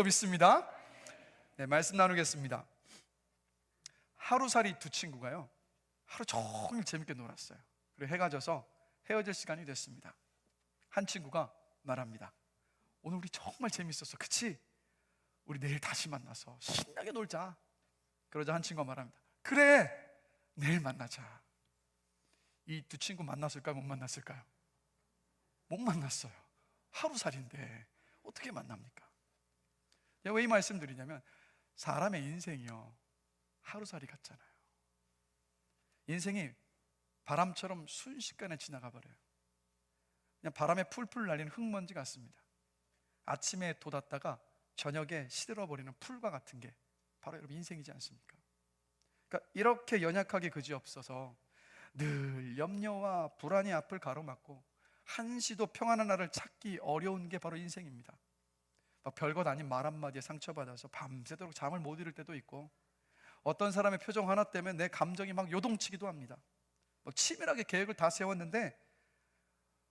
믿습니다. 네, 말씀 나누겠습니다. 하루살이 두 친구가요, 하루 종일 재밌게 놀았어요. 그리고 해가 져서 헤어질 시간이 됐습니다. 한 친구가 말합니다. 오늘 우리 정말 재밌었어, 그치? 우리 내일 다시 만나서 신나게 놀자. 그러자 한 친구가 말합니다. 그래, 내일 만나자. 이 두 친구 만났을까요? 못 만났을까요? 못 만났어요. 하루살인데 어떻게 만납니까? 왜 이 말씀 드리냐면, 사람의 인생이요, 하루살이 같잖아요. 인생이 바람처럼 순식간에 지나가 버려요. 그냥 바람에 풀풀 날리는 흙먼지 같습니다. 아침에 돋았다가 저녁에 시들어버리는 풀과 같은 게 바로 여러분 인생이지 않습니까? 그러니까 이렇게 연약하게 그지없어서 늘 염려와 불안이 앞을 가로막고 한시도 평안한 날을 찾기 어려운 게 바로 인생입니다. 막 별것 아닌 말 한마디에 상처받아서 밤새도록 잠을 못 이룰 때도 있고, 어떤 사람의 표정 하나 때문에 내 감정이 막 요동치기도 합니다. 막 치밀하게 계획을 다 세웠는데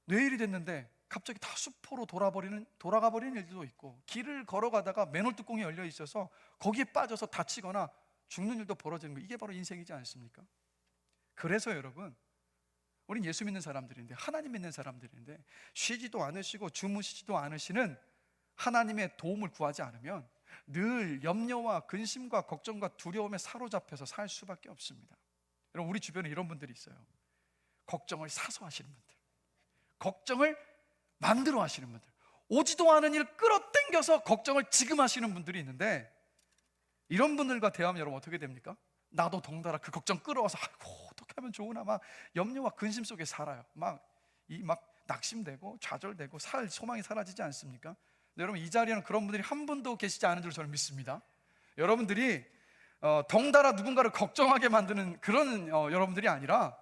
내일이 됐는데 갑자기 다 수포로 돌아가 버리는 일도 있고, 길을 걸어가다가 맨홀 뚜껑이 열려 있어서 거기에 빠져서 다치거나 죽는 일도 벌어지는 거, 이게 바로 인생이지 않습니까? 그래서 여러분, 우린 예수 믿는 사람들인데, 하나님 믿는 사람들인데, 쉬지도 않으시고 주무시지도 않으시는 하나님의 도움을 구하지 않으면 늘 염려와 근심과 걱정과 두려움에 사로잡혀서 살 수밖에 없습니다. 여러분, 우리 주변에 이런 분들이 있어요. 걱정을 사서 하시는 분들, 걱정을 만들어 하시는 분들, 오지도 않은 일 끌어당겨서 걱정을 지금 하시는 분들이 있는데, 이런 분들과 대하면 여러분 어떻게 됩니까? 나도 덩달아 그 걱정 끌어와서 아이고 어떻게 하면 좋으나 막 염려와 근심 속에 살아요. 막 낙심되고 좌절되고 소망이 사라지지 않습니까? 여러분, 이 자리에는 그런 분들이 한 분도 계시지 않은 줄 저는 믿습니다. 여러분들이 덩달아 누군가를 걱정하게 만드는 그런 여러분들이 아니라,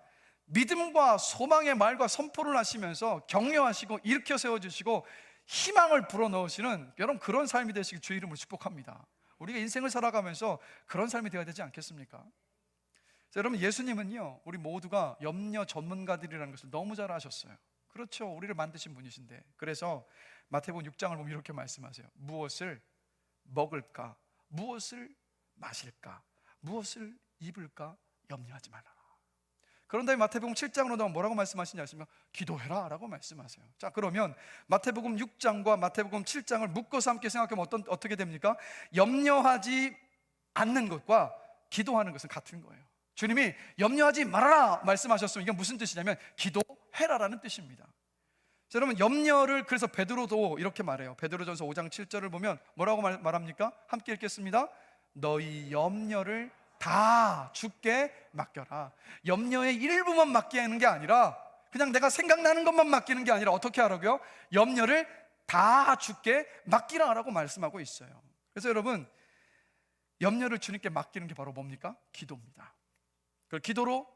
믿음과 소망의 말과 선포를 하시면서 격려하시고 일으켜 세워주시고 희망을 불어넣으시는 여러분, 그런 삶이 되시길 주의 이름으로 축복합니다. 우리가 인생을 살아가면서 그런 삶이 되어야 되지 않겠습니까? 자, 여러분, 예수님은요, 우리 모두가 염려 전문가들이라는 것을 너무 잘 아셨어요. 그렇죠, 우리를 만드신 분이신데. 그래서 마태복음 6장을 보면 이렇게 말씀하세요. 무엇을 먹을까, 무엇을 마실까, 무엇을 입을까 염려하지 말아라. 그런 다음에 마태복음 7장으로 넘어가면 뭐라고 말씀하시냐 하시면 기도해라 라고 말씀하세요. 자, 그러면 마태복음 6장과 마태복음 7장을 묶어서 함께 생각하면 어떻게 됩니까? 염려하지 않는 것과 기도하는 것은 같은 거예요. 주님이 염려하지 말아라 말씀하셨으면 이게 무슨 뜻이냐면 기도해라라는 뜻입니다. 자, 여러분, 염려를 그래서 베드로도 이렇게 말해요. 베드로전서 5장 7절을 보면 뭐라고 말합니까? 함께 읽겠습니다. 너희 염려를 다 주께 맡겨라. 염려의 일부만 맡기는 게 아니라, 그냥 내가 생각나는 것만 맡기는 게 아니라 어떻게 하라고요? 염려를 다 주께 맡기라라고 말씀하고 있어요. 그래서 여러분, 염려를 주님께 맡기는 게 바로 뭡니까? 기도입니다. 그 기도로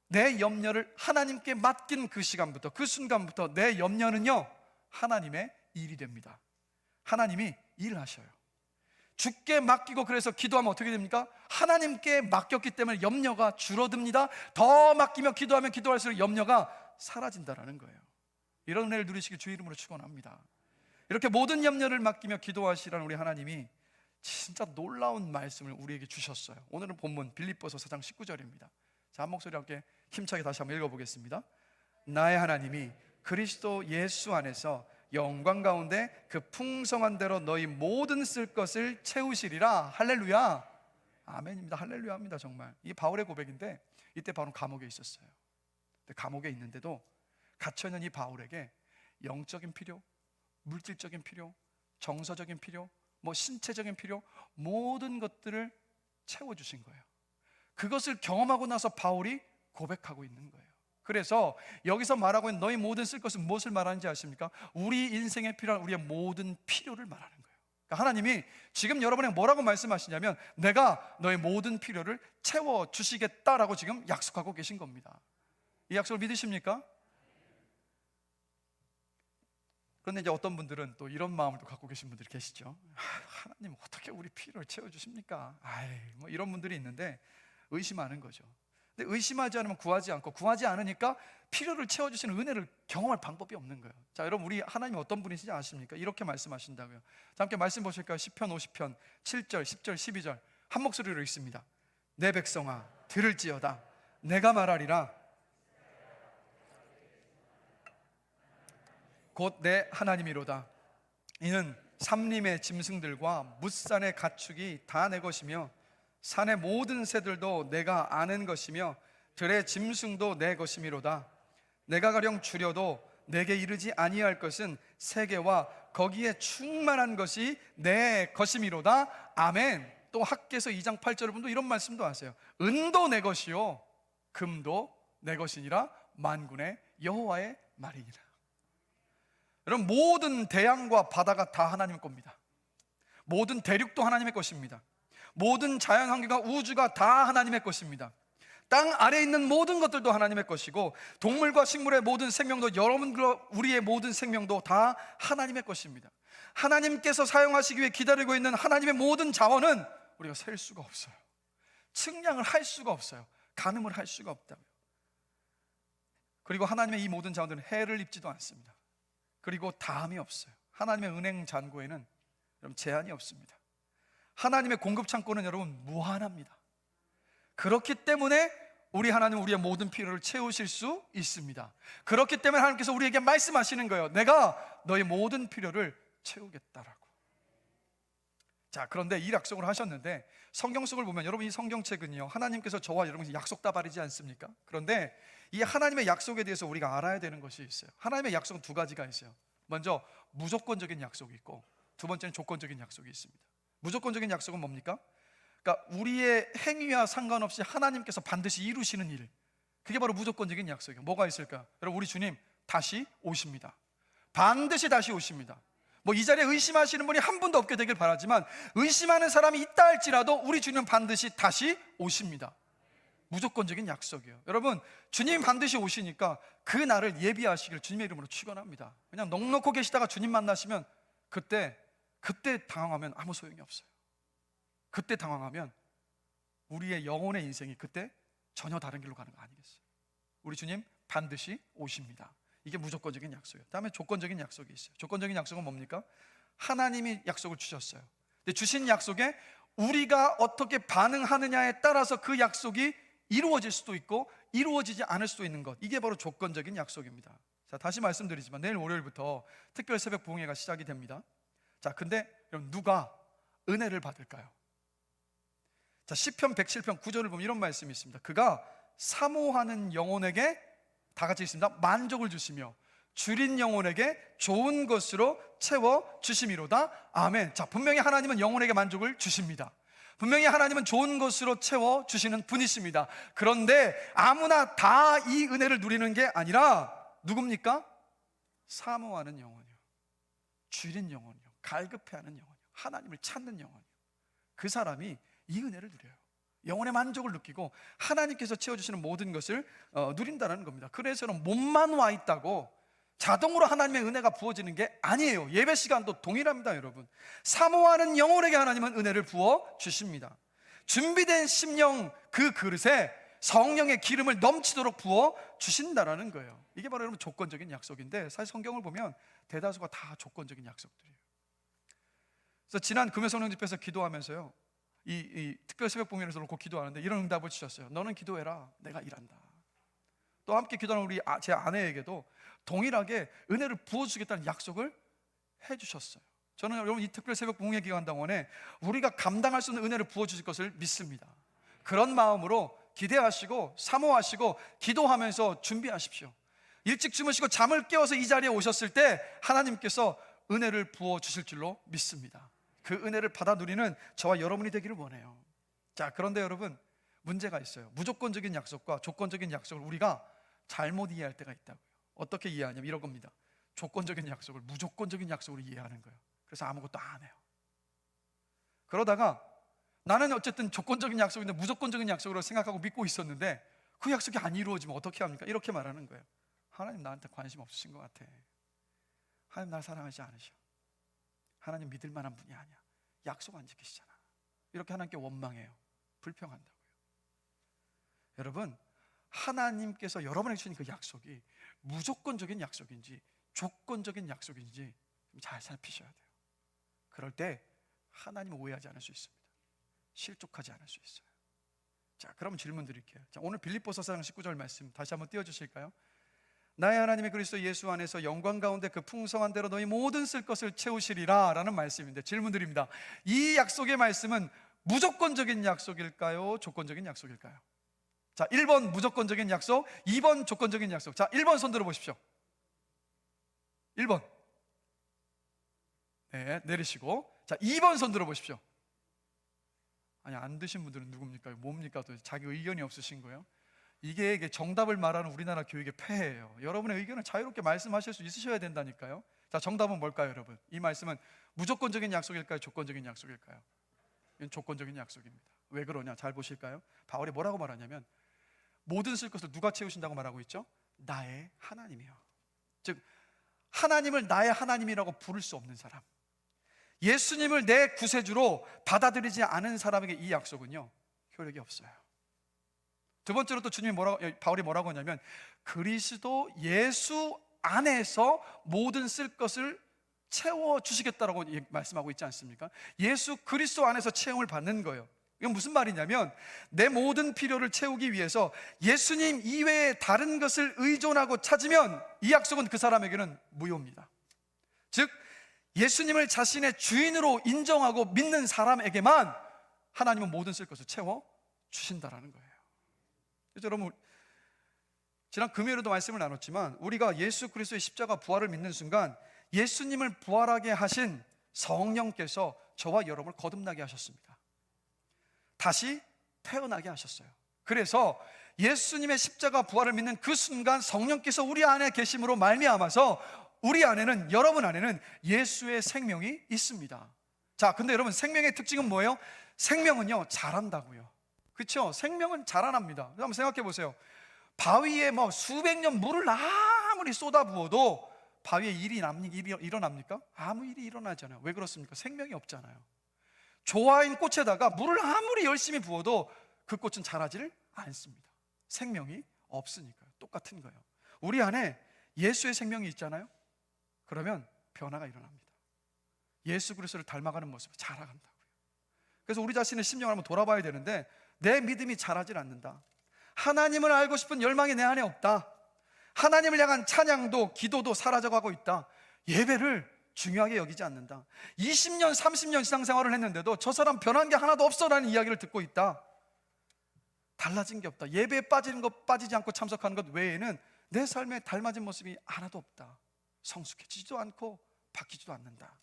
내 염려를 하나님께 맡긴 그 시간부터, 그 순간부터 내 염려는요, 하나님의 일이 됩니다. 하나님이 일을 하셔요. 주께 맡기고 그래서 기도하면 어떻게 됩니까? 하나님께 맡겼기 때문에 염려가 줄어듭니다. 더 맡기며 기도하면 기도할수록 염려가 사라진다라는 거예요. 이런 은혜를 누리시길 주의 이름으로 축원합니다. 이렇게 모든 염려를 맡기며 기도하시라는 우리 하나님이 진짜 놀라운 말씀을 우리에게 주셨어요. 오늘은 본문 빌립보서 4장 19절입니다. 자, 한 목소리 함께 힘차게 다시 한번 읽어보겠습니다. 나의 하나님이 그리스도 예수 안에서 영광 가운데 그 풍성한 대로 너희 모든 쓸 것을 채우시리라. 할렐루야, 아멘입니다. 할렐루야입니다. 정말 이 바울의 고백인데, 이때 바울은 감옥에 있었어요. 감옥에 있는데도 갇혀있는 이 바울에게 영적인 필요, 물질적인 필요, 정서적인 필요, 신체적인 필요, 모든 것들을 채워주신 거예요. 그것을 경험하고 나서 바울이 고백하고 있는 거예요. 그래서 여기서 말하고 있는 너희 모든 쓸 것은 무엇을 말하는지 아십니까? 우리 인생에 필요한 우리의 모든 필요를 말하는 거예요. 그러니까 하나님이 지금 여러분에게 뭐라고 말씀하시냐면, 내가 너의 모든 필요를 채워주시겠다라고 지금 약속하고 계신 겁니다. 이 약속을 믿으십니까? 그런데 이제 어떤 분들은 또 이런 마음을 또 갖고 계신 분들이 계시죠. 하나님 어떻게 우리 필요를 채워주십니까? 이런 분들이 있는데 의심하는 거죠. 근데 의심하지 않으면 구하지 않고, 구하지 않으니까 필요를 채워주시는 은혜를 경험할 방법이 없는 거예요. 자, 여러분, 우리 하나님이 어떤 분이신지 아십니까? 이렇게 말씀하신다고요. 자, 함께 말씀 보실까요? 시편 50편 7절, 10절, 12절 한 목소리로 읽습니다. 내 백성아 들을지어다. 내가 말하리라. 곧 내 하나님이로다. 이는 삼림의 짐승들과 뭇산의 가축이 다 내 것이며 산의 모든 새들도 내가 아는 것이며 들의 짐승도 내 것이미로다. 내가 가령 줄여도 내게 이르지 아니할 것은 세계와 거기에 충만한 것이 내 것이미로다. 아멘. 또 학개서 2장 8절을 보면 이런 말씀도 하세요. 은도 내 것이요 금도 내 것이니라. 만군의 여호와의 말이니라. 여러분, 모든 대양과 바다가 다 하나님의 겁니다. 모든 대륙도 하나님의 것입니다. 모든 자연환경과 우주가 다 하나님의 것입니다. 땅 아래에 있는 모든 것들도 하나님의 것이고, 동물과 식물의 모든 생명도, 여러분과 우리의 모든 생명도 다 하나님의 것입니다. 하나님께서 사용하시기 위해 기다리고 있는 하나님의 모든 자원은 우리가 셀 수가 없어요. 측량을 할 수가 없어요. 가늠을 할 수가 없다고요. 그리고 하나님의 이 모든 자원들은 해를 입지도 않습니다. 그리고 다함이 없어요. 하나님의 은행 잔고에는 여러분 제한이 없습니다. 하나님의 공급 창고는 여러분 무한합니다. 그렇기 때문에 우리 하나님은 우리의 모든 필요를 채우실 수 있습니다. 그렇기 때문에 하나님께서 우리에게 말씀하시는 거예요. 내가 너의 모든 필요를 채우겠다라고. 자, 그런데 이 약속을 하셨는데 성경 속을 보면, 여러분 이 성경책은요, 하나님께서 저와 여러분에게 약속 다발이지 않습니까? 그런데 이 하나님의 약속에 대해서 우리가 알아야 되는 것이 있어요. 하나님의 약속은 두 가지가 있어요. 먼저 무조건적인 약속이 있고, 두 번째는 조건적인 약속이 있습니다. 무조건적인 약속은 뭡니까? 그러니까 우리의 행위와 상관없이 하나님께서 반드시 이루시는 일, 그게 바로 무조건적인 약속이에요. 뭐가 있을까? 여러분, 우리 주님 다시 오십니다. 반드시 다시 오십니다. 뭐 이 자리에 의심하시는 분이 한 분도 없게 되길 바라지만, 의심하는 사람이 있다 할지라도 우리 주님은 반드시 다시 오십니다. 무조건적인 약속이에요. 여러분, 주님 반드시 오시니까 그 날을 예비하시길 주님의 이름으로 축원합니다. 그냥 넋놓고 계시다가 주님 만나시면 그때 당황하면 아무 소용이 없어요. 그때 당황하면 우리의 영혼의 인생이 그때 전혀 다른 길로 가는 거 아니겠어요? 우리 주님 반드시 오십니다. 이게 무조건적인 약속이에요. 다음에 조건적인 약속이 있어요. 조건적인 약속은 뭡니까? 하나님이 약속을 주셨어요. 근데 주신 약속에 우리가 어떻게 반응하느냐에 따라서 그 약속이 이루어질 수도 있고 이루어지지 않을 수도 있는 것, 이게 바로 조건적인 약속입니다. 자, 다시 말씀드리지만 내일 월요일부터 특별 새벽 부흥회가 시작이 됩니다. 자, 근데 여러분 누가 은혜를 받을까요? 자, 시편 107편 9절을 보면 이런 말씀이 있습니다. 그가 사모하는 영혼에게, 다 같이 있습니다, 만족을 주시며 줄인 영혼에게 좋은 것으로 채워 주심이로다. 아멘. 자, 분명히 하나님은 영혼에게 만족을 주십니다. 분명히 하나님은 좋은 것으로 채워 주시는 분이십니다. 그런데 아무나 다 이 은혜를 누리는 게 아니라 누굽니까? 사모하는 영혼이요, 줄인 영혼이요, 갈급해하는 영혼이요, 하나님을 찾는 영혼이요, 그 사람이 이 은혜를 누려요. 영혼의 만족을 느끼고 하나님께서 채워주시는 모든 것을 누린다는 겁니다. 그래서는 몸만 와 있다고 자동으로 하나님의 은혜가 부어지는 게 아니에요. 예배 시간도 동일합니다. 여러분, 사모하는 영혼에게 하나님은 은혜를 부어 주십니다. 준비된 심령 그 그릇에 성령의 기름을 넘치도록 부어 주신다라는 거예요. 이게 바로 여러분 조건적인 약속인데, 사실 성경을 보면 대다수가 다 조건적인 약속들이에요. 그래서 지난 금요성령 집회에서 기도하면서요, 이 특별 새벽 봉헌에서 놓고 기도하는데 이런 응답을 주셨어요. 너는 기도해라, 내가 일한다. 또 함께 기도하는 우리 제 아내에게도 동일하게 은혜를 부어주겠다는 약속을 해주셨어요. 저는 여러분 이 특별 새벽 봉헌 기간당원에 우리가 감당할 수 있는 은혜를 부어주실 것을 믿습니다. 그런 마음으로 기대하시고 사모하시고 기도하면서 준비하십시오. 일찍 주무시고 잠을 깨워서 이 자리에 오셨을 때 하나님께서 은혜를 부어주실 줄로 믿습니다. 그 은혜를 받아 누리는 저와 여러분이 되기를 원해요. 자, 그런데 여러분 문제가 있어요. 무조건적인 약속과 조건적인 약속을 우리가 잘못 이해할 때가 있다고요. 어떻게 이해하냐면 이런 겁니다. 조건적인 약속을 무조건적인 약속으로 이해하는 거예요. 그래서 아무것도 안 해요. 그러다가 나는 어쨌든 조건적인 약속인데 무조건적인 약속으로 생각하고 믿고 있었는데 그 약속이 안 이루어지면 어떻게 합니까? 이렇게 말하는 거예요. 하나님 나한테 관심 없으신 것 같아. 하나님 날 사랑하지 않으셔. 하나님 믿을 만한 분이 아니야. 약속 안 지키시잖아. 이렇게 하나님께 원망해요. 불평한다고요. 여러분, 하나님께서 여러분에게 주신 그 약속이 무조건적인 약속인지 조건적인 약속인지 잘 살피셔야 돼요. 그럴 때 하나님을 오해하지 않을 수 있습니다. 실족하지 않을 수 있어요. 자, 그럼 질문 드릴게요. 자, 오늘 빌립보서 4장 19절 말씀 다시 한번 띄워주실까요? 나의 하나님의 그리스도 예수 안에서 영광 가운데 그 풍성한 대로 너희 모든 쓸 것을 채우시리라 라는 말씀인데, 질문 드립니다. 이 약속의 말씀은 무조건적인 약속일까요? 조건적인 약속일까요? 자, 1번 무조건적인 약속, 2번 조건적인 약속. 자, 1번 손 들어 보십시오. 1번. 네, 내리시고. 자, 2번 손 들어 보십시오. 아니, 안 드신 분들은 누굽니까? 뭡니까? 또 자기 의견이 없으신 거예요? 이게 정답을 말하는 우리나라 교육의 폐해예요. 여러분의 의견을 자유롭게 말씀하실 수 있으셔야 된다니까요. 자, 정답은 뭘까요, 여러분? 이 말씀은 무조건적인 약속일까요? 조건적인 약속일까요? 이건 조건적인 약속입니다. 왜 그러냐? 잘 보실까요? 바울이 뭐라고 말하냐면, 모든 쓸 것을 누가 채우신다고 말하고 있죠? 나의 하나님이요. 즉, 하나님을 나의 하나님이라고 부를 수 없는 사람, 예수님을 내 구세주로 받아들이지 않은 사람에게 이 약속은요, 효력이 없어요. 두 번째로 또 바울이 뭐라고 하냐면, 그리스도 예수 안에서 모든 쓸 것을 채워주시겠다라고 말씀하고 있지 않습니까? 예수 그리스도 안에서 채용을 받는 거예요. 이건 무슨 말이냐면, 내 모든 필요를 채우기 위해서 예수님 이외에 다른 것을 의존하고 찾으면 이 약속은 그 사람에게는 무효입니다. 즉, 예수님을 자신의 주인으로 인정하고 믿는 사람에게만 하나님은 모든 쓸 것을 채워주신다라는 거예요. 그래서 여러분, 지난 금요일에도 말씀을 나눴지만, 우리가 예수 그리스도의 십자가 부활을 믿는 순간 예수님을 부활하게 하신 성령께서 저와 여러분을 거듭나게 하셨습니다. 다시 태어나게 하셨어요. 그래서 예수님의 십자가 부활을 믿는 그 순간 성령께서 우리 안에 계심으로 말미암아서 우리 안에는, 여러분 안에는 예수의 생명이 있습니다. 자, 근데 여러분, 생명의 특징은 뭐예요? 생명은요, 자란다고요. 그렇죠? 생명은 자라납니다. 한번 생각해 보세요. 바위에 수백 년 물을 아무리 쏟아부어도 바위에 일이 일어납니까? 아무 일이 일어나지 않아요. 왜 그렇습니까? 생명이 없잖아요. 조화인 꽃에다가 물을 아무리 열심히 부어도 그 꽃은 자라지를 않습니다. 생명이 없으니까요. 똑같은 거예요. 우리 안에 예수의 생명이 있잖아요. 그러면 변화가 일어납니다. 예수 그리스도를 닮아가는 모습을 자라간다고요. 그래서 우리 자신의 심령을 한번 돌아봐야 되는데, 내 믿음이 자라질 않는다. 하나님을 알고 싶은 열망이 내 안에 없다. 하나님을 향한 찬양도 기도도 사라져가고 있다. 예배를 중요하게 여기지 않는다. 20년 30년 신앙생활을 했는데도 저 사람 변한 게 하나도 없어라는 이야기를 듣고 있다. 달라진 게 없다. 예배에 빠지지 않고 참석하는 것 외에는 내 삶에 닮아진 모습이 하나도 없다. 성숙해지지도 않고 바뀌지도 않는다.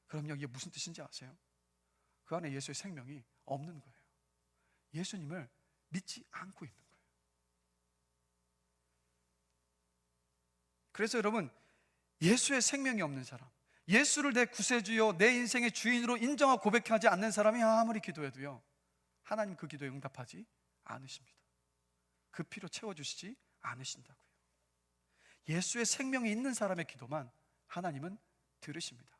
그럼요, 이게 무슨 뜻인지 아세요? 그 안에 예수의 생명이 없는 거예요. 예수님을 믿지 않고 있는 거예요. 그래서 여러분, 예수의 생명이 없는 사람, 예수를 내 구세주요 내 인생의 주인으로 인정하고 고백하지 않는 사람이 아무리 기도해도요, 하나님 그 기도에 응답하지 않으십니다. 그 피로 채워주시지 않으신다고요. 예수의 생명이 있는 사람의 기도만 하나님은 들으십니다.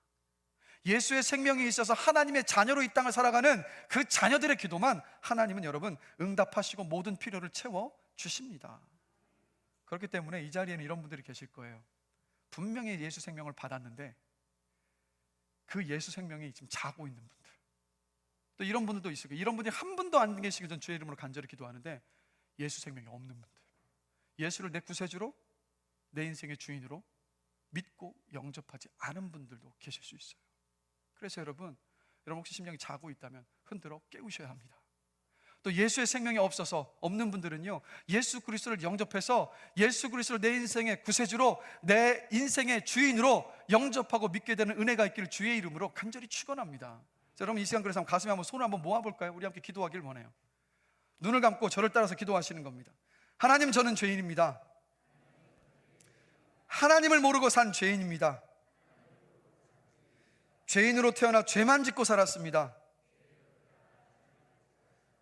예수의 생명이 있어서 하나님의 자녀로 이 땅을 살아가는 그 자녀들의 기도만 하나님은 여러분 응답하시고 모든 필요를 채워주십니다. 그렇기 때문에 이 자리에는 이런 분들이 계실 거예요. 분명히 예수 생명을 받았는데 그 예수 생명이 지금 자고 있는 분들, 또 이런 분들도 있을 거예요. 이런 분들이 한 분도 안 계시기 전 주의 이름으로 간절히 기도하는데 예수 생명이 없는 분들, 예수를 내 구세주로 내 인생의 주인으로 믿고 영접하지 않은 분들도 계실 수 있어요. 그래서 여러분 혹시 심령이 자고 있다면 흔들어 깨우셔야 합니다. 또 예수의 생명이 없는 분들은요, 예수 그리스도를 영접해서 예수 그리스도를 내 인생의 구세주로 내 인생의 주인으로 영접하고 믿게 되는 은혜가 있기를 주의 이름으로 간절히 축원합니다. 자, 여러분 이 시간 그래서 가슴에 한번 손을 한번 모아볼까요? 우리 함께 기도하길 원해요. 눈을 감고 저를 따라서 기도하시는 겁니다. 하나님, 저는 죄인입니다. 하나님을 모르고 산 죄인입니다. 죄인으로 태어나 죄만 짓고 살았습니다.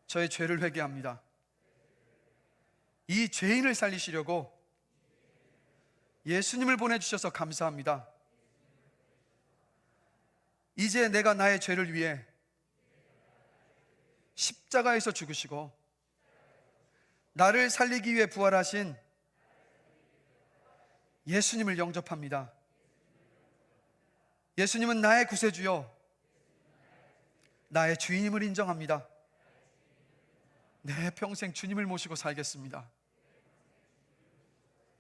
저의 죄를 회개합니다. 이 죄인을 살리시려고 예수님을 보내주셔서 감사합니다. 이제 내가 나의 죄를 위해 십자가에서 죽으시고 나를 살리기 위해 부활하신 예수님을 영접합니다. 예수님은 나의 구세주요, 나의 주인임을 인정합니다. 내 평생 주님을 모시고 살겠습니다.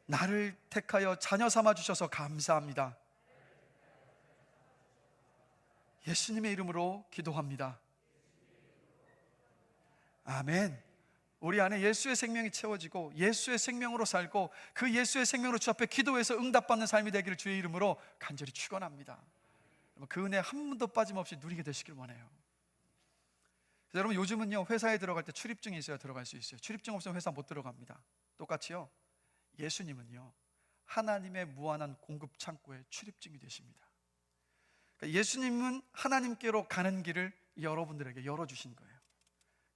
나를 택하여 자녀 삼아 주셔서 감사합니다. 예수님의 이름으로 기도합니다. 아멘. 우리 안에 예수의 생명이 채워지고 예수의 생명으로 살고 그 예수의 생명으로 주 앞에 기도해서 응답받는 삶이 되기를 주의 이름으로 간절히 축원합니다. 그 은혜 한 번도 빠짐없이 누리게 되시길 원해요. 여러분, 요즘은요, 회사에 들어갈 때 출입증이 있어야 들어갈 수 있어요. 출입증 없으면 회사 못 들어갑니다. 똑같이요, 예수님은요, 하나님의 무한한 공급 창고의 출입증이 되십니다. 그러니까 예수님은 하나님께로 가는 길을 여러분들에게 열어주신 거예요.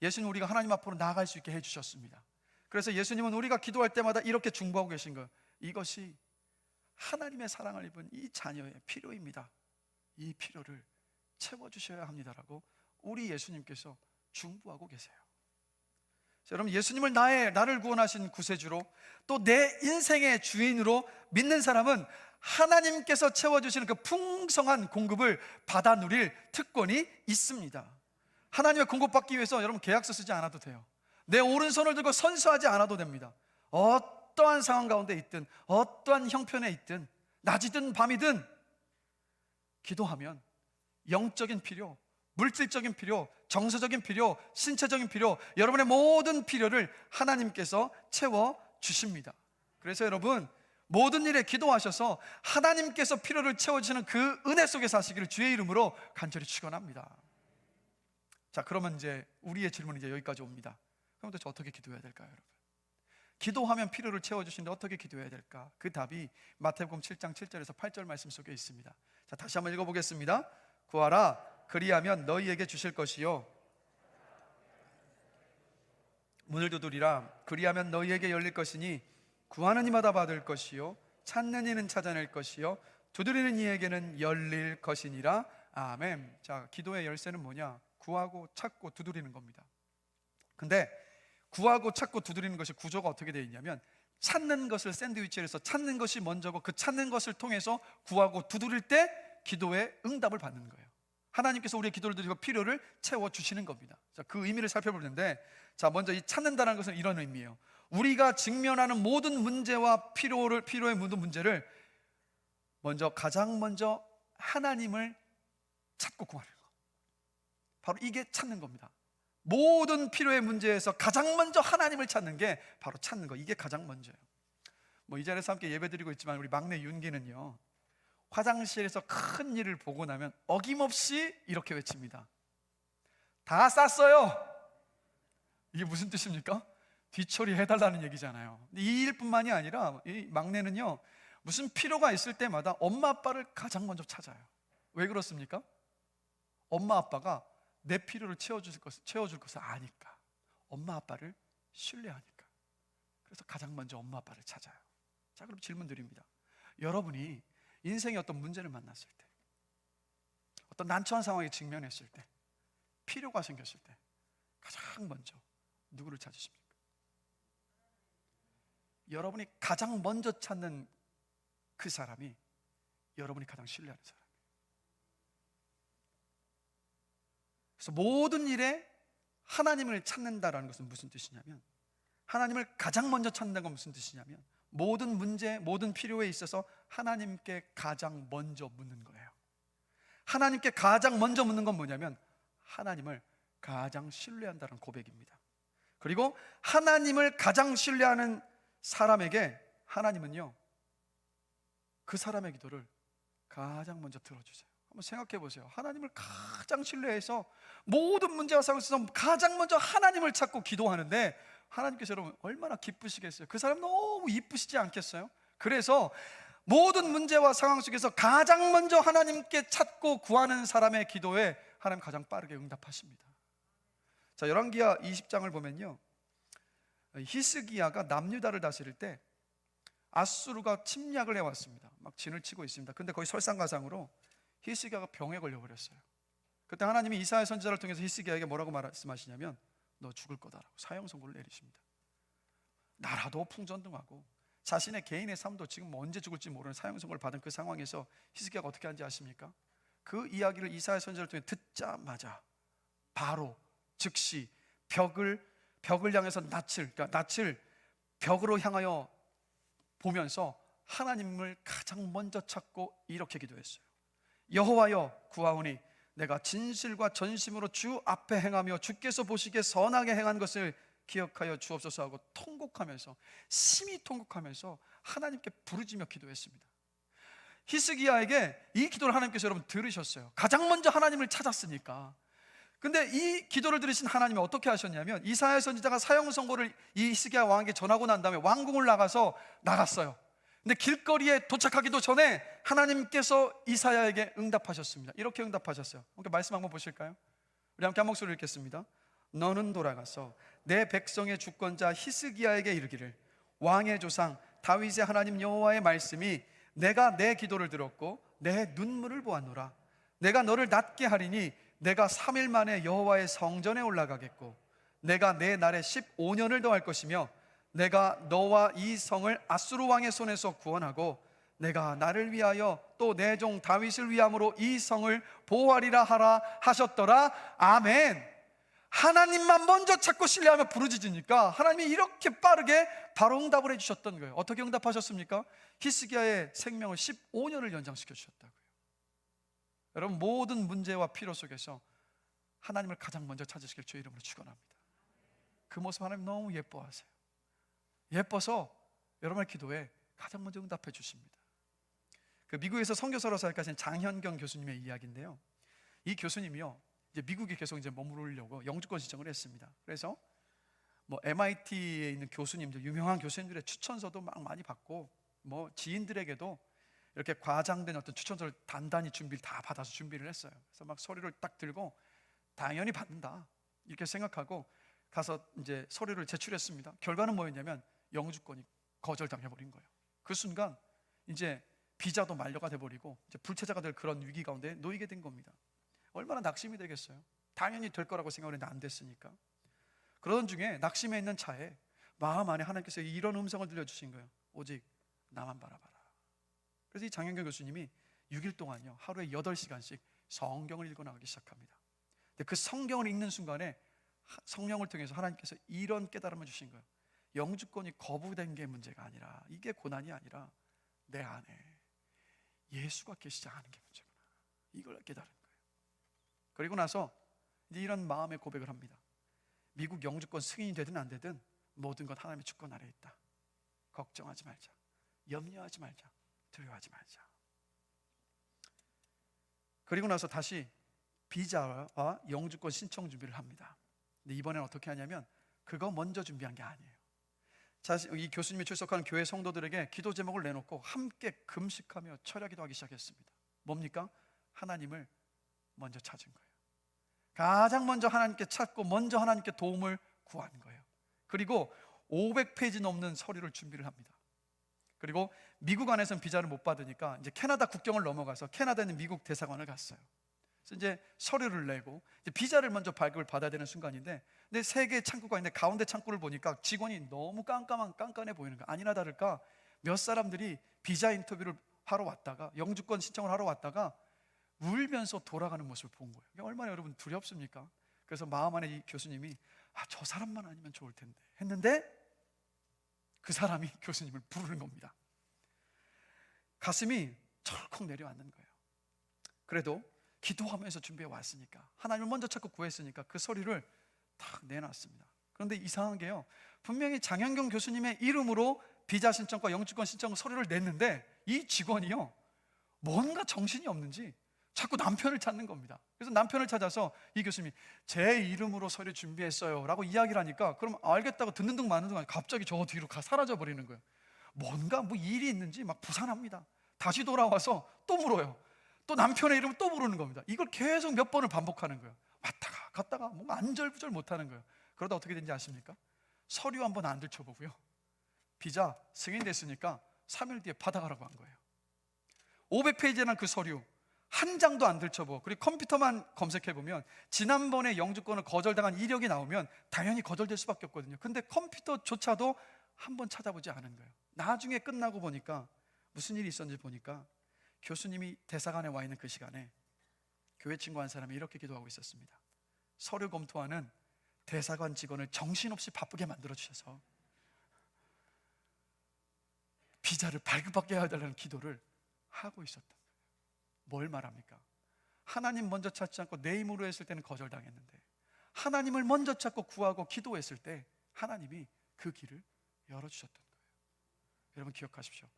예수님, 우리가 하나님 앞으로 나아갈 수 있게 해주셨습니다. 그래서 예수님은 우리가 기도할 때마다 이렇게 중보하고 계신 거예요. 이것이 하나님의 사랑을 입은 이 자녀의 필요입니다. 이 필요를 채워주셔야 합니다라고 우리 예수님께서 중보하고 계세요. 여러분, 예수님을 나를 구원하신 구세주로 또 내 인생의 주인으로 믿는 사람은 하나님께서 채워주시는 그 풍성한 공급을 받아 누릴 특권이 있습니다. 하나님의 공급받기 위해서 여러분 계약서 쓰지 않아도 돼요. 내 오른손을 들고 선서하지 않아도 됩니다. 어떠한 상황 가운데 있든 어떠한 형편에 있든 낮이든 밤이든 기도하면 영적인 필요, 물질적인 필요, 정서적인 필요, 신체적인 필요, 여러분의 모든 필요를 하나님께서 채워주십니다. 그래서 여러분, 모든 일에 기도하셔서 하나님께서 필요를 채워주시는 그 은혜 속에 사시기를 주의 이름으로 간절히 축원합니다. 자, 그러면 이제 우리의 질문이 이제 여기까지 옵니다. 그럼 도대체 어떻게 기도해야 될까요, 여러분? 기도하면 필요를 채워주시는데 어떻게 기도해야 될까? 그 답이 마태복음 7장 7절에서 8절 말씀 속에 있습니다. 자, 다시 한번 읽어보겠습니다. 구하라, 그리하면 너희에게 주실 것이요, 문을 두드리라, 그리하면 너희에게 열릴 것이니 구하는 이마다 받을 것이요, 찾는 이는 찾아낼 것이요, 두드리는 이에게는 열릴 것이니라. 아멘. 자, 기도의 열쇠는 뭐냐? 구하고 찾고 두드리는 겁니다. 근데 구하고 찾고 두드리는 것이 구조가 어떻게 되어 있냐면, 찾는 것을 샌드위치를 해서 찾는 것이 먼저고 그 찾는 것을 통해서 구하고 두드릴 때 기도의 응답을 받는 거예요. 하나님께서 우리의 기도를 드리고 필요를 채워주시는 겁니다. 자, 그 의미를 살펴보는데, 자, 먼저 이 찾는다는 것은 이런 의미예요. 우리가 직면하는 모든 문제와 필요의 모든 문제를 가장 먼저 하나님을 찾고 구하는 거, 바로 이게 찾는 겁니다. 모든 필요의 문제에서 가장 먼저 하나님을 찾는 게 바로 찾는 거, 이게 가장 먼저예요. 이 자리에서 함께 예배드리고 있지만 우리 막내 윤기는요, 화장실에서 큰 일을 보고 나면 어김없이 이렇게 외칩니다. 다 쌌어요. 이게 무슨 뜻입니까? 뒤처리 해달라는 얘기잖아요. 이 일뿐만이 아니라 이 막내는요, 무슨 필요가 있을 때마다 엄마 아빠를 가장 먼저 찾아요. 왜 그렇습니까? 엄마 아빠가 내 필요를 채워줄 것을 아니까, 엄마 아빠를 신뢰하니까. 그래서 가장 먼저 엄마 아빠를 찾아요. 자, 그럼 질문 드립니다. 여러분이 인생의 어떤 문제를 만났을 때, 어떤 난처한 상황에 직면했을 때, 필요가 생겼을 때 가장 먼저 누구를 찾으십니까? 여러분이 가장 먼저 찾는 그 사람이 여러분이 가장 신뢰하는 사람이에요. 그래서 모든 일에 하나님을 찾는다라는 것은 무슨 뜻이냐면, 하나님을 가장 먼저 찾는다는 건 무슨 뜻이냐면, 모든 문제, 모든 필요에 있어서 하나님께 가장 먼저 묻는 거예요. 하나님께 가장 먼저 묻는 건 뭐냐면, 하나님을 가장 신뢰한다는 고백입니다. 그리고 하나님을 가장 신뢰하는 사람에게 하나님은요, 그 사람의 기도를 가장 먼저 들어주세요. 한번 생각해 보세요. 하나님을 가장 신뢰해서 모든 문제와 상황에서 가장 먼저 하나님을 찾고 기도하는데, 하나님께서 여러분 얼마나 기쁘시겠어요? 그 사람 너무 이쁘시지 않겠어요? 그래서 모든 문제와 상황 속에서 가장 먼저 하나님께 찾고 구하는 사람의 기도에 하나님 가장 빠르게 응답하십니다. 자, 열왕기하 20장을 보면요, 히스기야가 남유다를 다스릴 때 아수르가 침략을 해왔습니다. 막 진을 치고 있습니다. 근데 거의 설상가상으로 히스기야가 병에 걸려버렸어요. 그때 하나님이 이사야 선지자를 통해서 히스기야에게 뭐라고 말씀하시냐면, 너 죽을 거다라고 사형 선고를 내리십니다. 나라도 풍전등하고 자신의 개인의 삶도 지금 언제 죽을지 모르는 사형 선고를 받은 그 상황에서 히스기야가 어떻게 하는지 아십니까? 그 이야기를 이사야 선지자를 통해 듣자마자 바로 즉시 벽을 향해서 낯을 벽으로 향하여 보면서 하나님을 가장 먼저 찾고 이렇게 기도했어요. 여호와여 구하오니 내가 진실과 전심으로 주 앞에 행하며 주께서 보시기에 선하게 행한 것을 기억하여 주옵소서 하고 통곡하면서, 심히 통곡하면서 하나님께 부르짖며 기도했습니다. 히스기야에게 이 기도를 하나님께서 여러분 들으셨어요. 가장 먼저 하나님을 찾았으니까. 근데 이 기도를 들으신 하나님이 어떻게 하셨냐면, 이사야 선지자가 사형 선고를 이 히스기야 왕에게 전하고 난 다음에 왕궁을 나갔어요. 근데 길거리에 도착하기도 전에 하나님께서 이사야에게 응답하셨습니다. 이렇게 응답하셨어요. 함께 말씀 한번 보실까요? 우리 함께 한 목소리로 읽겠습니다. 너는 돌아가서 내 백성의 주권자 히스기야에게 이르기를, 왕의 조상 다윗의 하나님 여호와의 말씀이 내가 내 기도를 들었고 내 눈물을 보았노라. 내가 너를 낫게 하리니 내가 3일 만에 여호와의 성전에 올라가겠고 내가 내 날에 15년을 더할 것이며 내가 너와 이 성을 아수르 왕의 손에서 구원하고 내가 나를 위하여 또 내 종 다윗을 위함으로 이 성을 보호하리라 하라 하셨더라. 아멘. 하나님만 먼저 찾고 신뢰하며 부르짖으니까 하나님이 이렇게 빠르게 바로 응답을 해주셨던 거예요. 어떻게 응답하셨습니까? 히스기야의 생명을 15년을 연장시켜 주셨다고요. 여러분, 모든 문제와 필요 속에서 하나님을 가장 먼저 찾으시길 주의 이름으로 축원합니다. 그 모습 하나님 너무 예뻐하세요. 예뻐서 여러분의 기도에 가장 먼저 응답해 주십니다. 그 미국에서 선교사로 살아가신 장현경 교수님의 이야기인데요, 이 교수님이요, 이제 미국에 계속 이제 머무르려고 영주권 신청을 했습니다. 그래서 뭐 MIT에 있는 교수님들, 유명한 교수님들의 추천서도 막 많이 받고, 뭐 지인들에게도 이렇게 과장된 어떤 추천서를 단단히 준비를 다 받아서 준비를 했어요. 그래서 막 서류를 딱 들고 당연히 받는다 이렇게 생각하고 가서 이제 서류를 제출했습니다. 결과는 뭐였냐면 영주권이 거절당해버린 거예요. 그 순간 이제 비자도 만료가 돼버리고 이제 불체자가 될 그런 위기 가운데 놓이게 된 겁니다. 얼마나 낙심이 되겠어요. 당연히 될 거라고 생각을 했는데 안 됐으니까. 그러던 중에 낙심해 있는 차에 마음 안에 하나님께서 이런 음성을 들려주신 거예요. 오직 나만 바라봐라. 그래서 이 장현경 교수님이 6일 동안요, 하루에 8시간씩 성경을 읽어 나가기 시작합니다. 근데 그 성경을 읽는 순간에 성령을 통해서 하나님께서 이런 깨달음을 주신 거예요. 영주권이 거부된 게 문제가 아니라, 이게 고난이 아니라 내 안에 예수가 계시지 않은 게 문제구나, 이걸 깨달은 거예요. 그리고 나서 이제 이런 마음의 고백을 합니다. 미국 영주권 승인이 되든 안 되든 모든 것 하나님의 주권 아래에 있다. 걱정하지 말자, 염려하지 말자, 두려워하지 말자. 그리고 나서 다시 비자와 영주권 신청 준비를 합니다. 근데 이번엔 어떻게 하냐면 그거 먼저 준비한 게 아니에요. 이 교수님이 출석하는 교회 성도들에게 기도 제목을 내놓고 함께 금식하며 철야기도하기 시작했습니다. 뭡니까? 하나님을 먼저 찾은 거예요. 가장 먼저 하나님께 찾고 먼저 하나님께 도움을 구한 거예요. 그리고 500페이지 넘는 서류를 준비를 합니다. 그리고 미국 안에서는 비자를 못 받으니까 이제 캐나다 국경을 넘어가서 캐나다에 있는 미국 대사관을 갔어요. 그래서 이제 서류를 내고 이제 비자를 먼저 발급을 받아야 되는 순간인데, 근데 세 개의 창구가 있는데 가운데 창구를 보니까 직원이 너무 깐깐해 보이는 거예요. 아니나 다를까 몇 사람들이 비자 인터뷰를 하러 왔다가, 영주권 신청을 하러 왔다가 울면서 돌아가는 모습을 본 거예요. 이게 얼마나 여러분 두렵습니까? 그래서 마음 안에 이 교수님이 저 사람만 아니면 좋을 텐데 했는데 그 사람이 교수님을 부르는 겁니다. 가슴이 철컥 내려앉는 거예요. 그래도 기도하면서 준비해 왔으니까, 하나님을 먼저 찾고 구했으니까 그 서류를 딱 내놨습니다. 그런데 이상한 게요, 분명히 장현경 교수님의 이름으로 비자 신청과 영주권 신청 서류를 냈는데 이 직원이요, 뭔가 정신이 없는지 자꾸 남편을 찾는 겁니다. 그래서 남편을 찾아서 이 교수님이 제 이름으로 서류 준비했어요 라고 이야기를 하니까, 그럼 알겠다고 듣는 둥 마는 둥 갑자기 저 뒤로 사라져 버리는 거예요. 뭔가 뭐 일이 있는지 막 부산합니다. 다시 돌아와서 또 물어요. 또 남편의 이름을 또 부르는 겁니다. 이걸 계속 몇 번을 반복하는 거예요. 왔다가 갔다가 뭔가 안절부절 못하는 거예요. 그러다 어떻게 된지 아십니까? 서류 한번 안 들춰보고요, 비자 승인됐으니까 3일 뒤에 받아가라고 한 거예요. 500페이지라는 그 서류 한 장도 안 들춰보고, 그리고 컴퓨터만 검색해보면 지난번에 영주권을 거절당한 이력이 나오면 당연히 거절될 수밖에 없거든요. 근데 컴퓨터조차도 한번 찾아보지 않은 거예요. 나중에 끝나고 보니까 무슨 일이 있었는지 보니까 교수님이 대사관에 와 있는 그 시간에 교회 친구 한 사람이 이렇게 기도하고 있었습니다. 서류 검토하는 대사관 직원을 정신없이 바쁘게 만들어주셔서 비자를 발급받게 해달라는 기도를 하고 있었던 거예요. 뭘 말합니까? 하나님 먼저 찾지 않고 내 힘으로 했을 때는 거절당했는데, 하나님을 먼저 찾고 구하고 기도했을 때 하나님이 그 길을 열어주셨던 거예요. 여러분 기억하십시오.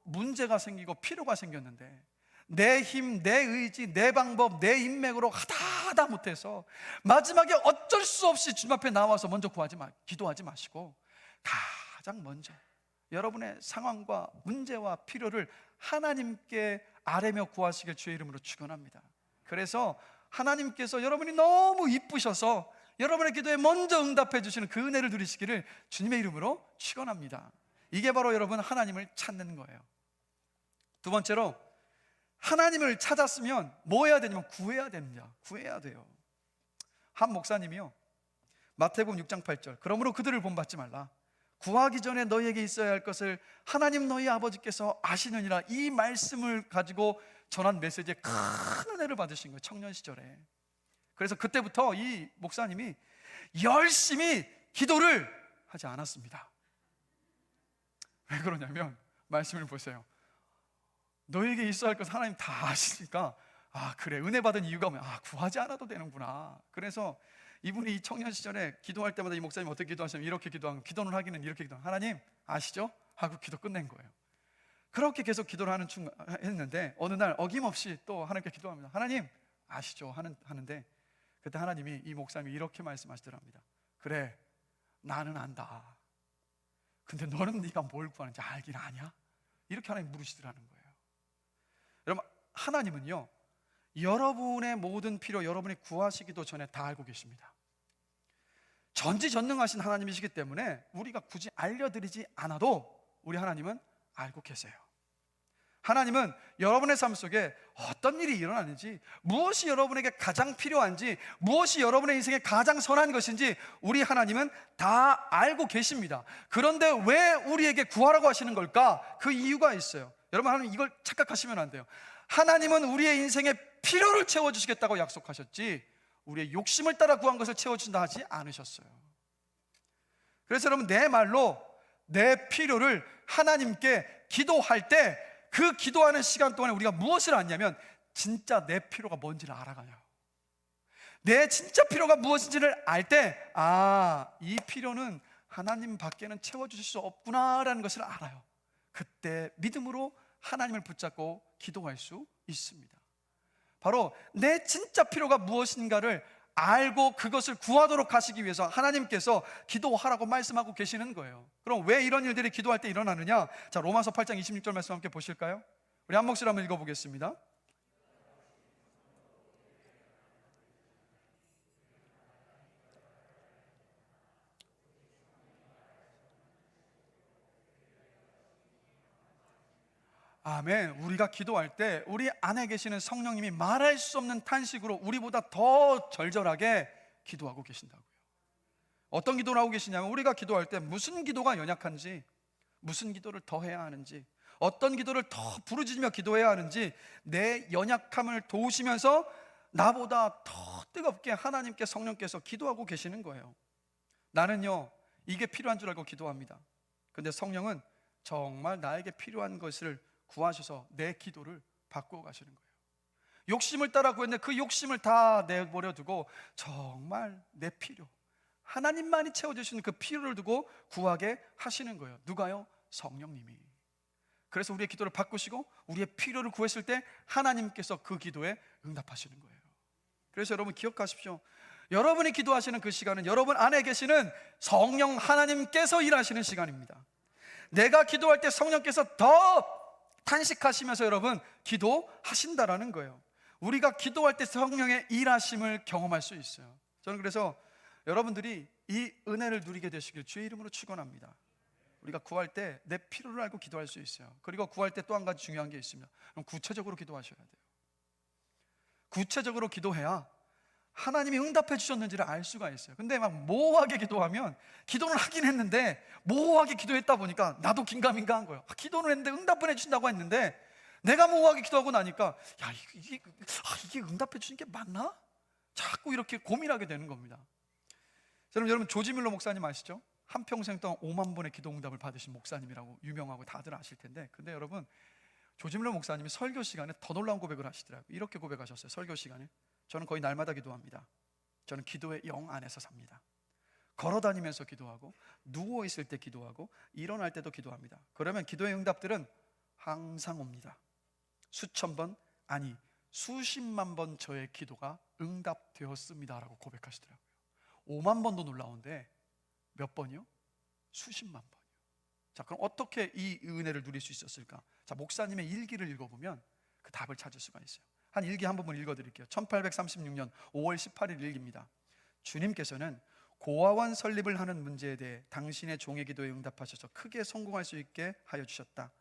문제가 생기고 필요가 생겼는데 내 힘, 내 의지, 내 방법, 내 인맥으로 하다 못해서 마지막에 어쩔 수 없이 주님 앞에 나와서 먼저 기도하지 마시고 가장 먼저 여러분의 상황과 문제와 필요를 하나님께 아뢰며 구하시길 주의 이름으로 축원합니다. 그래서 하나님께서 여러분이 너무 이쁘셔서 여러분의 기도에 먼저 응답해 주시는 그 은혜를 누리시기를 주님의 이름으로 축원합니다. 이게 바로 여러분 하나님을 찾는 거예요. 두 번째로, 하나님을 찾았으면 뭐 해야 되냐면 구해야 됩니다. 구해야 돼요. 한 목사님이요, 마태복음 6장 8절, 그러므로 그들을 본받지 말라. 구하기 전에 너희에게 있어야 할 것을 하나님 너희 아버지께서 아시느니라. 이 말씀을 가지고 전한 메시지에 큰 은혜를 받으신 거예요, 청년 시절에. 그래서 그때부터 이 목사님이 열심히 기도를 하지 않았습니다. 왜 그러냐면 말씀을 보세요. 너에게 있어야 할 것 하나님 다 아시니까, 아 그래, 은혜 받은 이유가 뭐야? 구하지 않아도 되는구나. 그래서 이분이 이 청년 시절에 기도할 때마다 이 목사님 어떻게 기도하시면 이렇게 기도하고, 기도는 하기는 이렇게 기도하고, 하나님 아시죠? 하고 기도 끝낸 거예요. 그렇게 계속 기도를 했는데 어느 날 어김없이 또 하나님께 기도합니다. 하나님 아시죠? 하는데 그때 하나님이 이 목사님이 이렇게 말씀하시더랍니다. 그래, 나는 안다. 근데 너는 네가 뭘 구하는지 알긴 아냐? 이렇게 하나님 물으시더라는 거예요. 여러분, 하나님은요, 여러분의 모든 필요, 여러분이 구하시기도 전에 다 알고 계십니다. 전지전능하신 하나님이시기 때문에 우리가 굳이 알려드리지 않아도 우리 하나님은 알고 계세요. 하나님은 여러분의 삶 속에 어떤 일이 일어나는지, 무엇이 여러분에게 가장 필요한지, 무엇이 여러분의 인생에 가장 선한 것인지 우리 하나님은 다 알고 계십니다. 그런데 왜 우리에게 구하라고 하시는 걸까? 그 이유가 있어요. 여러분, 하나님 이걸 착각하시면 안 돼요. 하나님은 우리의 인생에 필요를 채워주시겠다고 약속하셨지 우리의 욕심을 따라 구한 것을 채워준다 하지 않으셨어요. 그래서 여러분, 내 말로 내 필요를 하나님께 기도할 때 그 기도하는 시간 동안에 우리가 무엇을 알냐면 진짜 내 필요가 뭔지를 알아가요. 내 진짜 필요가 무엇인지를 알 때, 아, 이 필요는 하나님 밖에는 채워주실 수 없구나라는 것을 알아요. 그때 믿음으로 하나님을 붙잡고 기도할 수 있습니다. 바로 내 진짜 필요가 무엇인가를 알고 그것을 구하도록 하시기 위해서 하나님께서 기도하라고 말씀하고 계시는 거예요. 그럼 왜 이런 일들이 기도할 때 일어나느냐? 자, 로마서 8장 26절 말씀 함께 보실까요? 우리 한 목소리 한번 읽어보겠습니다. 아멘. 우리가 기도할 때 우리 안에 계시는 성령님이 말할 수 없는 탄식으로 우리보다 더 절절하게 기도하고 계신다고요. 어떤 기도를 하고 계시냐면, 우리가 기도할 때 무슨 기도가 연약한지, 무슨 기도를 더 해야 하는지, 어떤 기도를 더 부르짖으며 기도해야 하는지 내 연약함을 도우시면서 나보다 더 뜨겁게 하나님께, 성령께서 기도하고 계시는 거예요. 나는요, 이게 필요한 줄 알고 기도합니다. 근데 성령은 정말 나에게 필요한 것을 구하셔서 내 기도를 바꾸어 가시는 거예요. 욕심을 따라 구했는데 그 욕심을 다 내버려 두고 정말 내 필요, 하나님만이 채워주시는 그 필요를 두고 구하게 하시는 거예요. 누가요? 성령님이. 그래서 우리의 기도를 바꾸시고 우리의 필요를 구했을 때 하나님께서 그 기도에 응답하시는 거예요. 그래서 여러분 기억하십시오. 여러분이 기도하시는 그 시간은 여러분 안에 계시는 성령 하나님께서 일하시는 시간입니다. 내가 기도할 때 성령께서 더 탄식하시면서 여러분 기도하신다라는 거예요. 우리가 기도할 때 성령의 일하심을 경험할 수 있어요. 저는 그래서 여러분들이 이 은혜를 누리게 되시길 주의 이름으로 축원합니다. 우리가 구할 때 내 필요를 알고 기도할 수 있어요. 그리고 구할 때 또 한 가지 중요한 게 있습니다. 그럼 구체적으로 기도하셔야 돼요. 구체적으로 기도해야 하나님이 응답해 주셨는지를 알 수가 있어요. 근데 막 모호하게 기도하면, 기도는 하긴 했는데 모호하게 기도했다 보니까 나도 긴가민가한 거예요. 기도는 했는데 응답은 해주신다고 했는데 내가 모호하게 기도하고 나니까 야, 이게 응답해 주신 게 맞나? 자꾸 이렇게 고민하게 되는 겁니다. 여러분 조지 밀러 목사님 아시죠? 한평생 동안 5만 번의 기도 응답을 받으신 목사님이라고 유명하고 다들 아실 텐데, 근데 여러분 조지 밀러 목사님이 설교 시간에 더 놀라운 고백을 하시더라고요. 이렇게 고백하셨어요. 설교 시간에 저는 거의 날마다 기도합니다. 저는 기도의 영 안에서 삽니다. 걸어다니면서 기도하고 누워있을 때 기도하고 일어날 때도 기도합니다. 그러면 기도의 응답들은 항상 옵니다. 수천 번, 아니 수십만 번 저의 기도가 응답되었습니다 라고 고백하시더라고요. 5만 번도 놀라운데 몇 번이요? 수십만 번이요. 자, 그럼 어떻게 이 은혜를 누릴 수 있었을까? 자, 목사님의 일기를 읽어보면 그 답을 찾을 수가 있어요. 한 일기 한 부분 읽어드릴게요. 1836년 5월 18일 일기입니다. 주님께서는 고아원 설립을 하는 문제에 대해 당신의 종의 기도에 응답하셔서 크게 성공할 수 있게 하여 주셨다.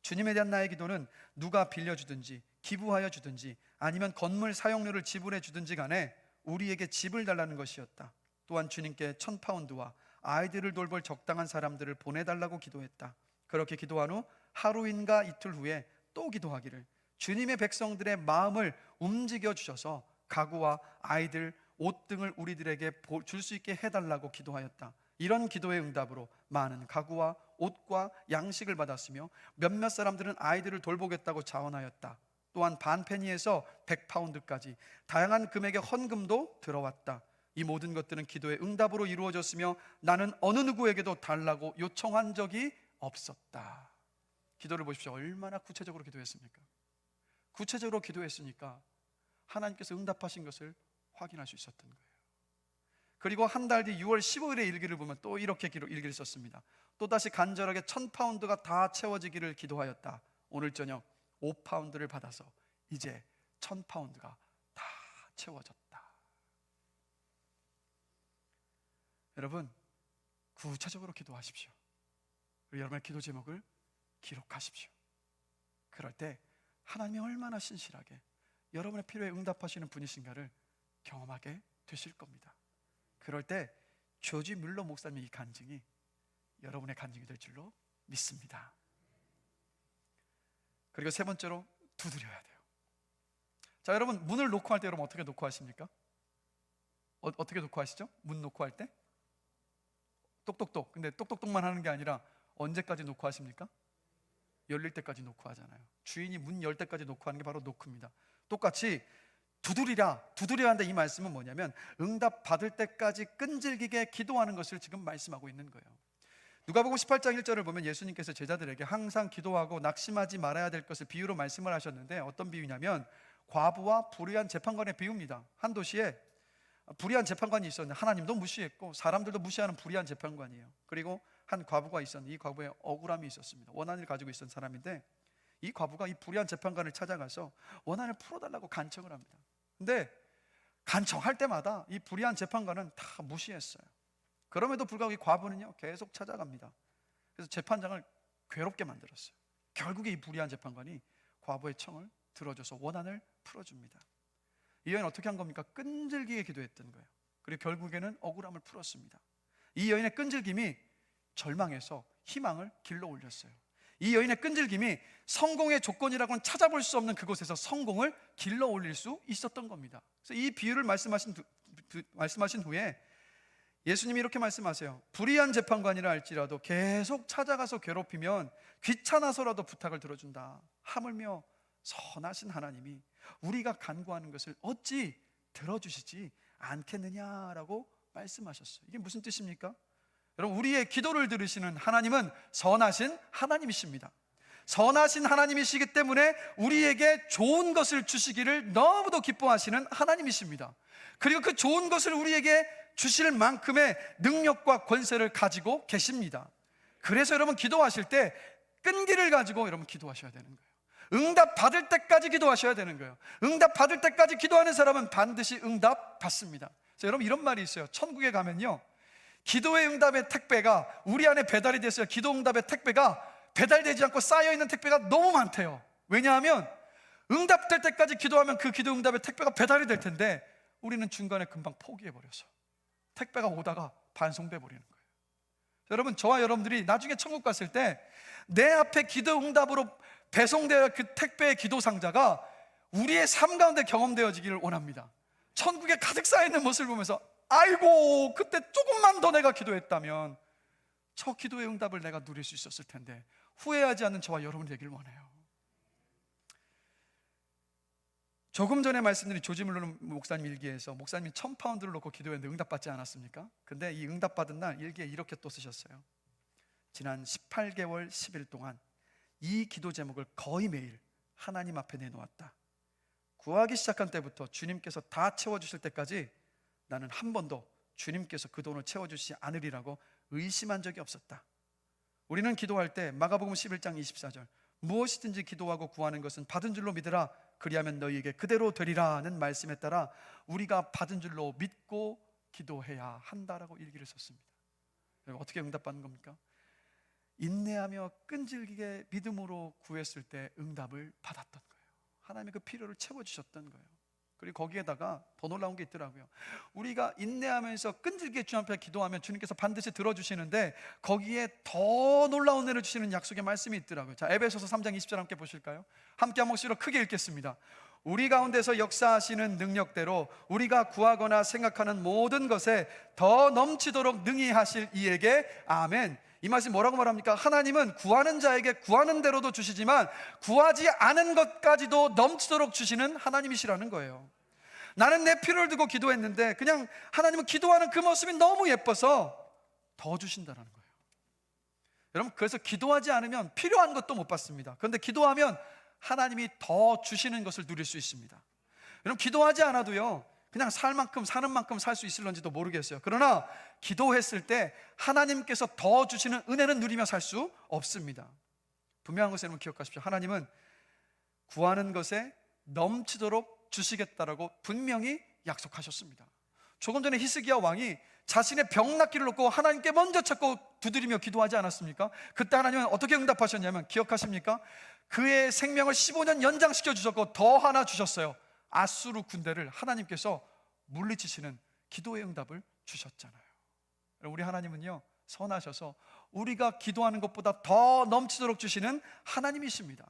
주님에 대한 나의 기도는 누가 빌려주든지 기부하여 주든지 아니면 건물 사용료를 지불해 주든지 간에 우리에게 집을 달라는 것이었다. 또한 주님께 1,000파운드와 아이들을 돌볼 적당한 사람들을 보내달라고 기도했다. 그렇게 기도한 후 하루인가 이틀 후에 또 기도하기를 주님의 백성들의 마음을 움직여 주셔서 가구와 아이들, 옷 등을 우리들에게 줄 수 있게 해달라고 기도하였다. 이런 기도의 응답으로 많은 가구와 옷과 양식을 받았으며 몇몇 사람들은 아이들을 돌보겠다고 자원하였다. 또한 반페니에서 100파운드까지 다양한 금액의 헌금도 들어왔다. 이 모든 것들은 기도의 응답으로 이루어졌으며 나는 어느 누구에게도 달라고 요청한 적이 없었다. 기도를 보십시오. 얼마나 구체적으로 기도했습니까? 구체적으로 기도했으니까 하나님께서 응답하신 것을 확인할 수 있었던 거예요. 그리고 한 달 뒤 6월 15일의 일기를 보면 또 이렇게 일기를 썼습니다. 또다시 간절하게 1,000파운드가 다 채워지기를 기도하였다. 오늘 저녁 5파운드를 받아서 이제 1,000파운드가 다 채워졌다. 여러분, 구체적으로 기도하십시오. 그리고 여러분의 기도 제목을 기록하십시오. 그럴 때 하나님이 얼마나 신실하게 여러분의 필요에 응답하시는 분이신가를 경험하게 되실 겁니다. 그럴 때 조지 밀러 목사님의 이 간증이 여러분의 간증이 될 줄로 믿습니다. 그리고 세 번째로 두드려야 돼요. 자, 여러분 문을 놓고 할 때 여러분 어떻게 놓고 하십니까? 어떻게 놓고 하시죠? 문 놓고 할 때? 똑똑똑. 근데 똑똑똑만 하는 게 아니라 언제까지 놓고 하십니까? 열릴 때까지 놓고 하잖아요. 주인이 문 열 때까지 놓고 하는 게 바로 놓고입니다. 똑같이 두드려야 하는데 이 말씀은 뭐냐면 응답 받을 때까지 끈질기게 기도하는 것을 지금 말씀하고 있는 거예요. 누가복음 18장 1절을 보면 예수님께서 제자들에게 항상 기도하고 낙심하지 말아야 될 것을 비유로 말씀을 하셨는데 어떤 비유냐면 과부와 불의한 재판관의 비유입니다. 한 도시에 불의한 재판관이 있었는데 하나님도 무시했고 사람들도 무시하는 불의한 재판관이에요. 그리고 한 과부가 있었는데 이 과부에 억울함이 있었습니다. 원한을 가지고 있었던 사람인데 이 과부가 이 불의한 재판관을 찾아가서 원한을 풀어달라고 간청을 합니다. 근데 간청할 때마다 이 불의한 재판관은 다 무시했어요. 그럼에도 불구하고 이 과부는요 계속 찾아갑니다. 그래서 재판장을 괴롭게 만들었어요. 결국에 이 불의한 재판관이 과부의 청을 들어줘서 원한을 풀어줍니다. 이 여인은 어떻게 한 겁니까? 끈질기게 기도했던 거예요. 그리고 결국에는 억울함을 풀었습니다. 이 여인의 끈질김이 절망에서 희망을 길러 올렸어요. 이 여인의 끈질김이 성공의 조건이라고는 찾아볼 수 없는 그곳에서 성공을 길러 올릴 수 있었던 겁니다. 그래서 이 비유를 말씀하신 후에 예수님이 이렇게 말씀하세요. 불의한 재판관이라 할지라도 계속 찾아가서 괴롭히면 귀찮아서라도 부탁을 들어준다. 하물며 선하신 하나님이 우리가 간구하는 것을 어찌 들어주시지 않겠느냐라고 말씀하셨어요. 이게 무슨 뜻입니까? 여러분, 우리의 기도를 들으시는 하나님은 선하신 하나님이십니다. 선하신 하나님이시기 때문에 우리에게 좋은 것을 주시기를 너무도 기뻐하시는 하나님이십니다. 그리고 그 좋은 것을 우리에게 주실 만큼의 능력과 권세를 가지고 계십니다. 그래서 여러분 기도하실 때 끈기를 가지고 여러분 기도하셔야 되는 거예요. 응답 받을 때까지 기도하셔야 되는 거예요. 응답 받을 때까지 기도하는 사람은 반드시 응답 받습니다. 그래서 여러분 이런 말이 있어요. 천국에 가면요 기도의 응답의 택배가 우리 안에 배달이 됐어요. 기도 응답의 택배가 배달되지 않고 쌓여있는 택배가 너무 많대요. 왜냐하면 응답될 때까지 기도하면 그 기도 응답의 택배가 배달이 될 텐데 우리는 중간에 금방 포기해버려서 택배가 오다가 반송돼 버리는 거예요. 여러분, 저와 여러분들이 나중에 천국 갔을 때 내 앞에 기도 응답으로 배송되어 그 택배의 기도 상자가 우리의 삶 가운데 경험되어지기를 원합니다. 천국에 가득 쌓여있는 모습을 보면서 아이고, 그때 조금만 더 내가 기도했다면 저 기도의 응답을 내가 누릴 수 있었을 텐데, 후회하지 않는 저와 여러분이 되기를 원해요. 조금 전에 말씀드린 조지 물러 목사님 일기에서 목사님이 1000파운드를 놓고 기도했는데 응답받지 않았습니까? 근데 이 응답받은 날 일기에 이렇게 또 쓰셨어요. 지난 18개월 10일 동안 이 기도 제목을 거의 매일 하나님 앞에 내놓았다. 구하기 시작한 때부터 주님께서 다 채워주실 때까지 나는 한 번도 주님께서 그 돈을 채워주시지 않으리라고 의심한 적이 없었다. 우리는 기도할 때 마가복음 11장 24절 무엇이든지 기도하고 구하는 것은 받은 줄로 믿으라, 그리하면 너희에게 그대로 되리라는 말씀에 따라 우리가 받은 줄로 믿고 기도해야 한다라고 일기를 썼습니다. 어떻게 응답받는 겁니까? 인내하며 끈질기게 믿음으로 구했을 때 응답을 받았던 거예요. 하나님의 그 필요를 채워주셨던 거예요. 그리고 거기에다가 더 놀라운 게 있더라고요. 우리가 인내하면서 끈질기게 주님 앞에 기도하면 주님께서 반드시 들어주시는데 거기에 더 놀라운 은혜를 주시는 약속의 말씀이 있더라고요. 자, 에베소서 3장 20절 함께 보실까요? 함께 한 목소리로 크게 읽겠습니다. 우리 가운데서 역사하시는 능력대로 우리가 구하거나 생각하는 모든 것에 더 넘치도록 능히 하실 이에게 아멘. 이 말씀이 뭐라고 말합니까? 하나님은 구하는 자에게 구하는 대로도 주시지만 구하지 않은 것까지도 넘치도록 주시는 하나님이시라는 거예요. 나는 내 필요를 두고 기도했는데 그냥 하나님은 기도하는 그 모습이 너무 예뻐서 더 주신다는 거예요. 여러분, 그래서 기도하지 않으면 필요한 것도 못 받습니다. 그런데 기도하면 하나님이 더 주시는 것을 누릴 수 있습니다. 여러분, 기도하지 않아도요, 그냥 살 만큼 사는 만큼 살 수 있을런지도 모르겠어요. 그러나 기도했을 때 하나님께서 더 주시는 은혜는 누리며 살 수 없습니다. 분명한 것을 여러분 기억하십시오. 하나님은 구하는 것에 넘치도록 주시겠다라고 분명히 약속하셨습니다. 조금 전에 히스기야 왕이 자신의 병 낫기를 놓고 하나님께 먼저 찾고 두드리며 기도하지 않았습니까? 그때 하나님은 어떻게 응답하셨냐면, 기억하십니까? 그의 생명을 15년 연장시켜 주셨고 더 하나 주셨어요. 아수르 군대를 하나님께서 물리치시는 기도의 응답을 주셨잖아요. 우리 하나님은요, 선하셔서 우리가 기도하는 것보다 더 넘치도록 주시는 하나님이십니다.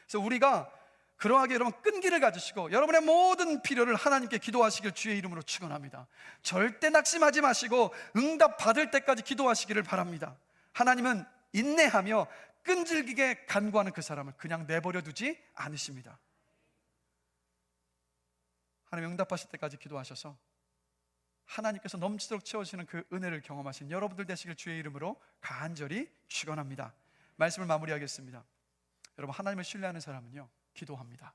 그래서 우리가 그러하게 여러분 끈기를 가지시고 여러분의 모든 필요를 하나님께 기도하시길 주의 이름으로 축원합니다. 절대 낙심하지 마시고 응답 받을 때까지 기도하시기를 바랍니다. 하나님은 인내하며 끈질기게 간구하는 그 사람을 그냥 내버려 두지 않으십니다. 하나님 응답하실 때까지 기도하셔서 하나님께서 넘치도록 채워주시는 그 은혜를 경험하신 여러분들 되시길 주의 이름으로 간절히 축원합니다. 말씀을 마무리하겠습니다. 여러분, 하나님을 신뢰하는 사람은요, 기도합니다.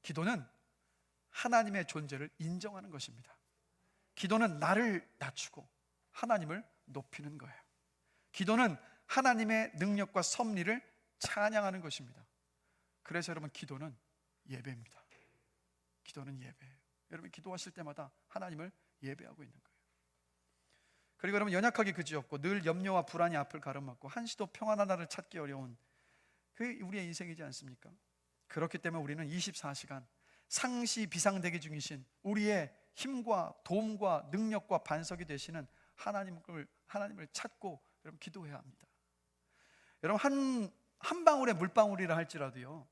기도는 하나님의 존재를 인정하는 것입니다. 기도는 나를 낮추고 하나님을 높이는 거예요. 기도는 하나님의 능력과 섭리를 찬양하는 것입니다. 그래서 여러분, 기도는 예배입니다. 기도는 예배예요. 여러분, 기도하실 때마다 하나님을 예배하고 있는 거예요. 그리고 여러분, 연약하기 그지없고 늘 염려와 불안이 앞을 가로막고 한시도 평안 하나를 찾기 어려운 그게 우리의 인생이지 않습니까? 그렇기 때문에 우리는 24시간 상시 비상대기 중이신 우리의 힘과 도움과 능력과 반석이 되시는 하나님을 찾고 여러분 기도해야 합니다. 여러분, 한 방울의 물방울이라 할지라도요,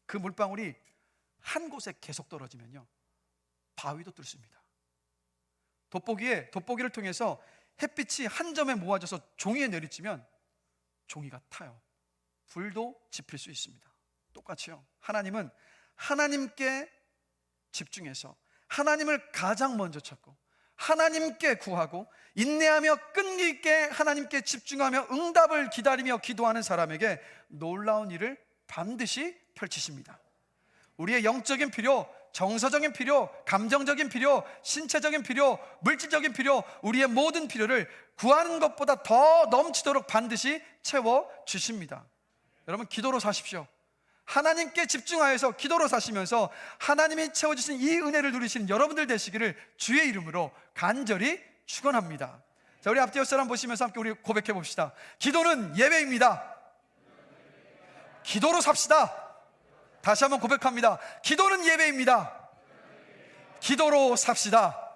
그 물방울이 한 곳에 계속 떨어지면요, 바위도 뚫습니다. 돋보기를 통해서 햇빛이 한 점에 모아져서 종이에 내리치면 종이가 타요. 불도 지필 수 있습니다. 똑같이요, 하나님은 하나님께 집중해서 하나님을 가장 먼저 찾고 하나님께 구하고 인내하며 끈기 있게 하나님께 집중하며 응답을 기다리며 기도하는 사람에게 놀라운 일을 반드시 펼치십니다. 우리의 영적인 필요, 정서적인 필요, 감정적인 필요, 신체적인 필요, 물질적인 필요, 우리의 모든 필요를 구하는 것보다 더 넘치도록 반드시 채워주십니다. 여러분, 기도로 사십시오. 하나님께 집중하여서 기도로 사시면서 하나님이 채워주신 이 은혜를 누리시는 여러분들 되시기를 주의 이름으로 간절히 축원합니다. 자, 우리 앞뒤 옆사람 보시면서 함께 우리 고백해 봅시다. 기도는 예배입니다. 기도로 삽시다. 다시 한번 고백합니다. 기도는 예배입니다. 기도로 삽시다.